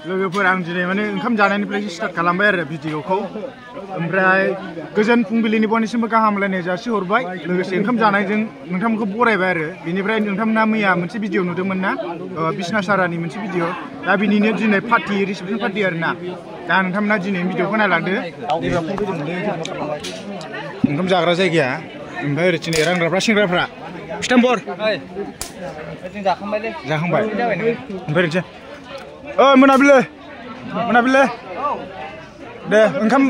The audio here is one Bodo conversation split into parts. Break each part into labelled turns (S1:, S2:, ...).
S1: लोगोफोर आं दिनै माने ओंखाम जानायनिफ्राय स्टार्ट खालामबाय आरो भिडिअखौ ओमफ्राय गोजोन फुंबिलिनि बयनिसिमबो गाहाम हामलायनाय जासिहरबाय लोगोसे ओंखाम जानायजों नोंथांमोनखौ बरायबाय आरो बेनिफ्राय नोंथांमोना मैया मोनसे भिडिअ नुदोंमोन ना बिसना सारानि मोनसे भिडिअ दा बिनिनो दिनै पार्टि रिसेपसन पार्टि आरो ना दा नोंथांमोना दिनै भिडिअखौ नायलांदो ओंखाम जाग्रा जायगाया ओमफ्राय ओरै दिनै रानग्राफ्रा सेंग्राफ्रा फिथाम्बर जाखांबाय ओमफ्राय ओरैसै मोनाबिलि दे ओंखाम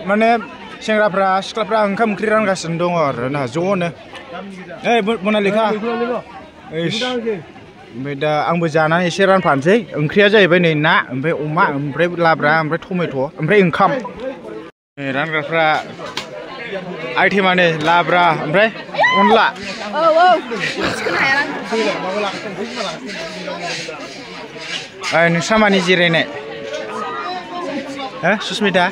S1: माने सेंग्राफ्रा सिख्लाफ्रा ओंखाम ओंख्रि रानगासिनो दङ आरो ना ज'नो मोनालिखा ओमफ्राय दा आंबो जानानै एसे रानफानोसै ओंख्रिया जाहैबाय नै ना ओमफ्राय अमा ओमफ्राय लाब्रा ओमफ्राय टमेट' ओमफ्राय ओंखाम रानग्राफ्रा आइटेमानो लाब्रा ओमफ्राय अनला नोंस्रा मानि जिरायनाय हो सुस्मिता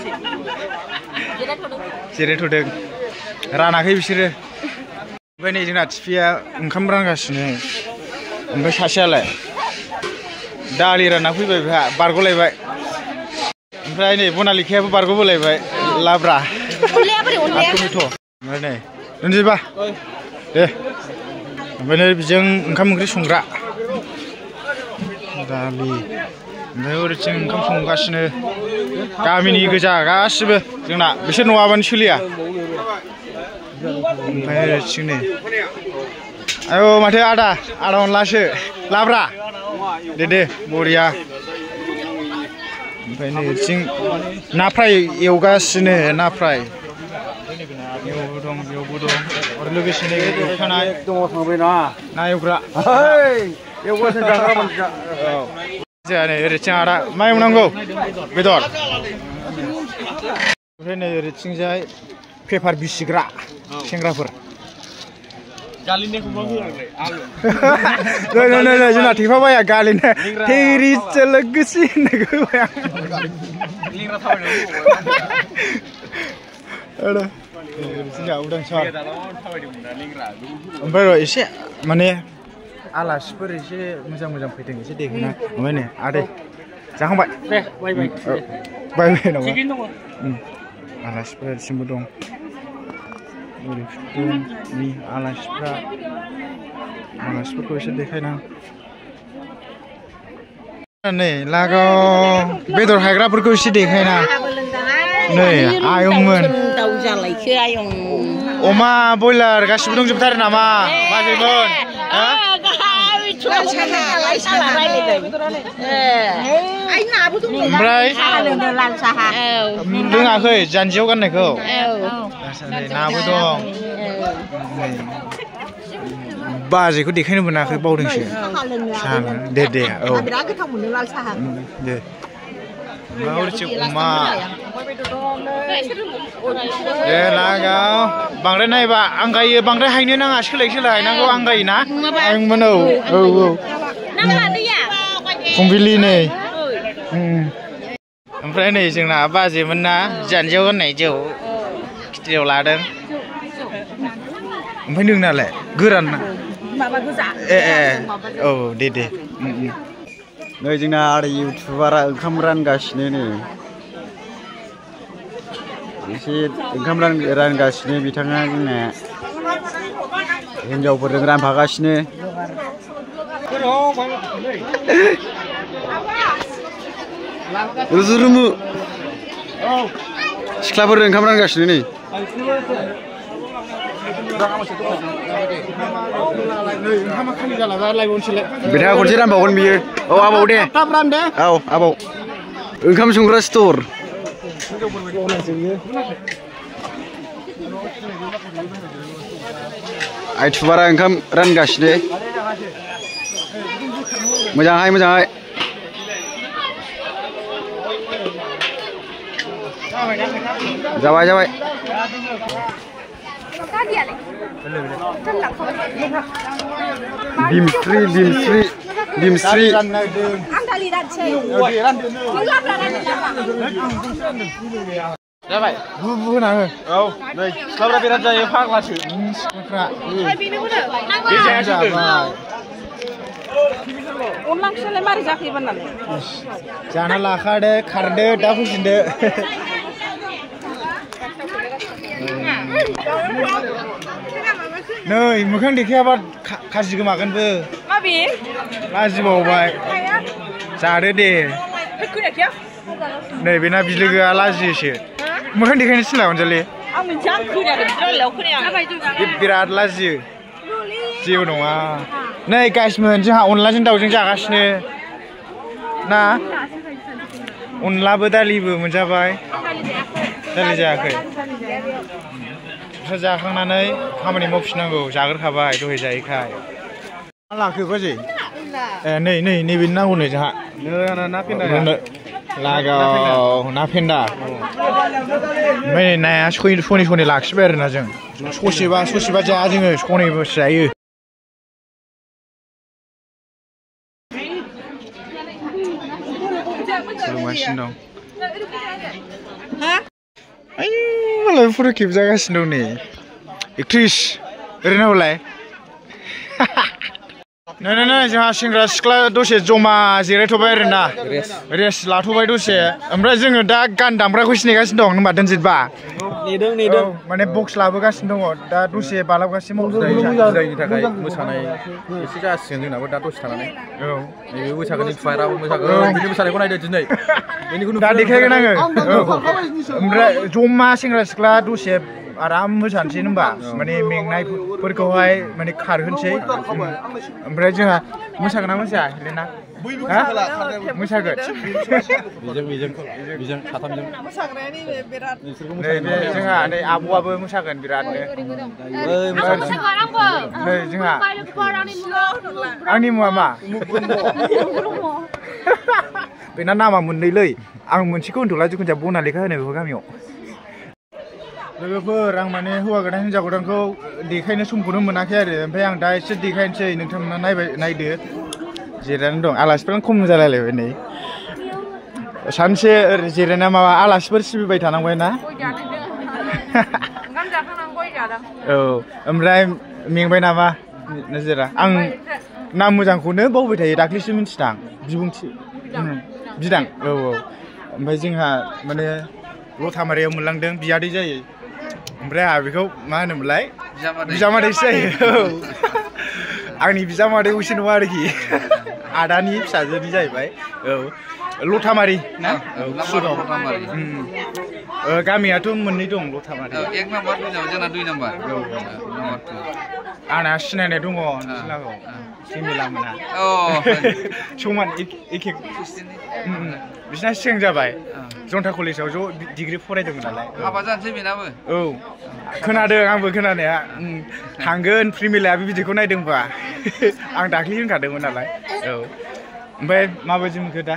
S1: जिरायथ'दों रानाखै बिसोरो ओमफ्राय नै जोंना टिफिया ओंखाम रानगासिनो ओमफ्राय सासेयालाय दालि रानना फैबाय बेहा बारग'लायबाय ओमफ्राय नै बनालिखायाबो बारग'बोलायबाय लाब्रा टमेट' ओमफ्राय नै दोनसैबा दे ओमफ्राय नै बेजों ओंखाम ओंख्रि संग्रा दालि ओमफ्राय ओरैथिं ओंखाम संगासिनो गामिनि गोजा गासिबो जोंना बिसोर नङाबानो सोलिया ओमफ्राय ओरैथिं नै आयौ माथो आदा अनलासो लाब्रा दे बरिया ओमफ्राय नै ओरैथिं ना फ्राय एवगासिनो ना फ्राय बेयावबो दं आरो लोगोसेनो एवखानाय ना एवग्रा जोंहा नै ओरैथिं आदा मा एवनांगौ बेदर ओमफ्राय नै ओरैथिंजाय पेपार बिसिग्रा सेंग्राफोर जोंना थेफाबाया गालिनो थेरिसो लोगोसे होननायखौ ओमफ्राय र' एसे माने आलासिफोर एसे मोजां फैदों एसे देखायना ओमफ्राय नै आदै जाखांबाय बायबाय नामा आलासिफोर दासिमबो दं ओरै आलासिफोरखौ एसे देखायना नै लागाव बेदर हायग्राफोरखौ एसे देखायना नै आयंमोन अमा बयलार गासिबो दंजोबथारो नामा बाजैमोन ओमफ्राय लोङाखै जानजियाव गाननायखौ नाबो दं बाजैखौ देखायनो मोनाखै बावदोंसो दे औ दे अमा दे लागाव बांद्राय नायबा आंगायो बांद्राय हायनो नाङा सोलाय हायनांगौ आंगायोना आयंमोन औ फुंबिलि नै ओमफ्राय नै जोंना बाजैमोन ना जानजियाव गाननाय जौ खिथियाव लादों ओमफ्राय नोंनालाय गोरान ना औ दे
S2: नै जोंना आरो इउटुबारा ओंखाम रानगासिनो नै एसे ओंखाम रानगासिनो बिथाङा जोंना हिनजावफोरजों रानफागासिनो रुजुरुमु सिख्लाफोर ओंखाम रानगासिनो नै बिथाङा खनसे रानबावगोन बियो औ आबौ दे औ आबौ ओंखाम संग्रा स्टर आइथुबारा ओंखाम रानगासिनो मोजाङै जाबाय Dimsri जाबाय बुबु होना हो औ नै सिख्लाफ्रा बिराद जायो फाग्लासो सिख्लाफ्रा
S3: Ulang sele mari jaki benar.
S1: Jangan lakar deh, karde, dah pusing deh. Nih, mungkin dikira apa kasih kemakan be.
S3: Mabi?
S1: Kasih bawa. Cari deh.
S3: Kuda kya?
S1: Nih, bina bijli ke alasih sih. Mungkin dikira sih lah, anjali.
S3: Aku jangan kuda, terlalu kuda.
S1: Birat alasih. Siu dong ah. Nih, kasih menjadi online jeng tahu jeng jagas nih. Nah, online bedali be mencapai. Dali jakai. Jaखांनानै खामानि मावफिननांगौ जाग्रोखाबाय दहाय जायैखाय मा लाखो बाजै ए नै बेनो नांगौ नै जोंहा ना फेन्दा लागाव ना फेन्दा ओमफ्राय नाया सनै लाखिबाय आरोना जों ससेबा जाया जोङो सनैबो जायो सोलोंगासिनो दं malah foto खेबजागासिनो दं नै एक्ट्रिस ओरैनो हलाय नै जोंहा सेंग्रा सिख्ला दसे जमा जिरायथ'बाय आरोना रेस्ट लाथ'बाय दसे ओमफ्राय जोङो दा गान दामग्राखौ सिनायगासिनो दं होनबा दोनजितबा नेदों माने बक्स लाबोगासिनो दङ दा दसे बालाबगासिनो
S2: जायनि थाखाय मोसानाय एसे जासिगोन जोंनाबो दा दसे थानानै नैबे बैसागोनि फायराबो मोसागोन बिनि मोसानायखौ नायदो दिनै
S1: दा देखायगोन आङो ओमफ्राय जमा सेंग्रा सिख्ला दसे आराम मोसानोसै होनबा माने मेंनायफोरखौहाय माने खारहोनोसै ओमफ्राय जोंहा मोसागोन ना मोसाया हेलेना मोसागोन
S2: बेजों साथामजों
S3: मोसाग्रायानो बिराद
S1: जोंहा नै आब'आबो मोसागोन बिरादनो नै जोंहा आंनि मुङा मा बेना नामा मोननैलै आं मोनसेखौ होनथ'ला जिखुनु जाया बना लेखा होनो बेखौ गामियाव लोगोफोर आं माने हौवा गोदान हिनजाव गोदानखौ देखायनो समखौनो मोनाखै आरो ओमफ्राय आं दा एसे देखायनोसै नोंथांमोना नायदो जिरायनानै दं आलासिफोरानो खम जालायलायबाय नै सानसे ओरै जिरायना माबा आलासिफोर सिबिबाय थानांबाय ना औ ओमफ्राय मेंबाय नामा नोजोरा आं नाम मोजांखौनो बावबाय थायो दाख्लैसो मिन्थिदां बिदां औ ओमफ्राय जोंहा माने लथामारियाव मोनलांदों बियादै जायो ओमफ्राय आहा बेखौ मा होनोमोनलाय बिजामादैसो जायो आंनि बिजामादैखौसो नङा आरोखि आदानि फिसाजोनि जाहैबाय औ लथामारि ना गामियाथ' मोननै दं लथामारि
S4: एक नाम्बार जोंना 2 नाम्बार
S1: आंना सिनायनाय दङ नोंसिनाखौ सिमिला मोना समान एखे बिसिना सिगां जाबाय जन्था कलेजाव ज' डिग्री फरायदोंमोन नालाय
S4: हाबा जानोसै बेनाबो
S1: औ खोनादों आंबो खोनानाया थांगोन प्रिमिलायाबो बिदिखौ नायदोंबा आं दाख्लै होनखादोंमोन नालाय औ ओमफ्राय माबायदि मोनखो दा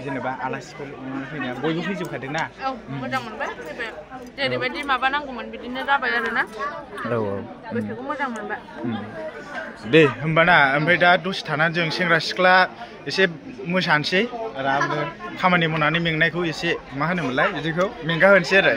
S1: जेनेबा आलासिफोर फैनाया बयबो फैजोबखादों ना
S3: औ मोजां मोनबाय फैबाय जेरैबायदि माबा नांगौमोन बिदिनो जाबाय आरोना
S1: औ
S3: गोसोखौ मोजां मोनबाय
S1: दे होमबाना ओमफ्राय दा दसे थानानै जों सेंग्रा सिख्ला एसे मोसानोसै आरामनो खामानि मावनानै मेंनायखौ एसे मा होनोमोनलाय बिदिखौ मेंगा होनोसै आरो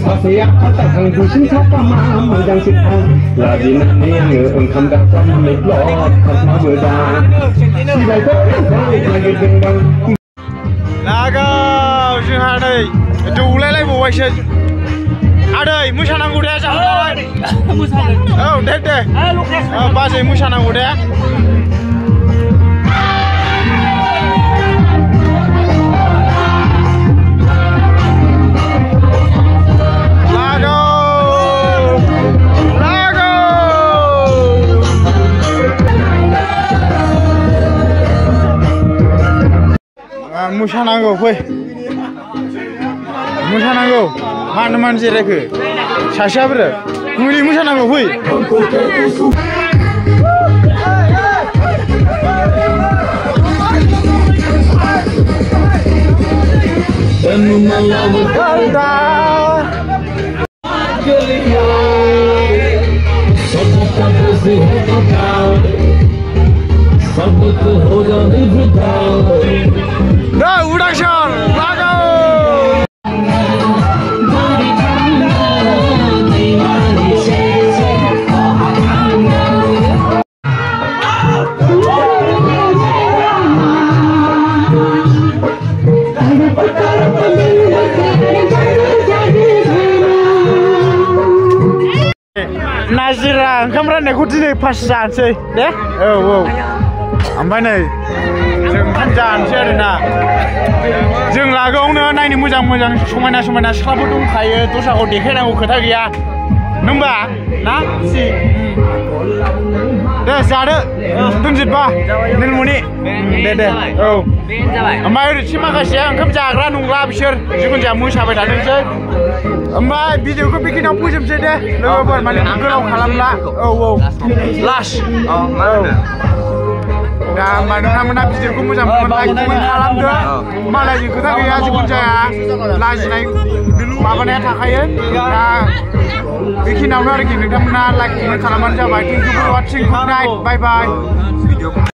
S5: सासेया आं दुसिन साफामा मोजांसिन आं लाजिनानै आङो ओंखाम गारनानै ब्लक खालामना मोजां सिबायखौ नागिरदों
S1: लागाव जोंहा नै दौलायलायबावबायसो आदै मोसानांगौ दे जाखांबाय औ दे बाजै मोसानांगौ दे मोसानांगौ फै मोसानांगौ मानो जिरायखो सासेयाबो मुलि मोसानांगौ फै
S5: Down.
S1: Dah, udah Sean, lagu. Nazira, oंखाम राननायखौ दिनै पास जानोसै दे औ ओमफ्राय नै जों ओंखाम जानोसै आरोना जों लागोआवनो नायनो मोजां मोजां समायना समायना सिख्लाफोर दंखायो दस्राखौ देखायनांगौ खोथा गैया नोंबा ना सि दे जादो दोनजोबबा निलमणि दे औ ओमफ्राय ओरैथि माखासेया ओंखाम जाग्रा नंला बिसोर जिखुनु जाया मोसाबाय थाथोंसै ओमफ्राय भिडिअखौ बेखिनियाव फोजोबसै दे लोगोफोर माने गोलाव खालामला औ लास्ट दा होमबा नोंथांमोना भिडिअखौ मोजां मोनोब्ला लाइक कमेन्ट खालामदो मालायनि खोथा गैया जिखुनु जाया लाजिनाय माबानाया थाखायो दा बेखिनियावनो आरोखि नोंथांमोना लाइक कमेन्ट खालामबानो जाबाय thank you for watching good night bye bye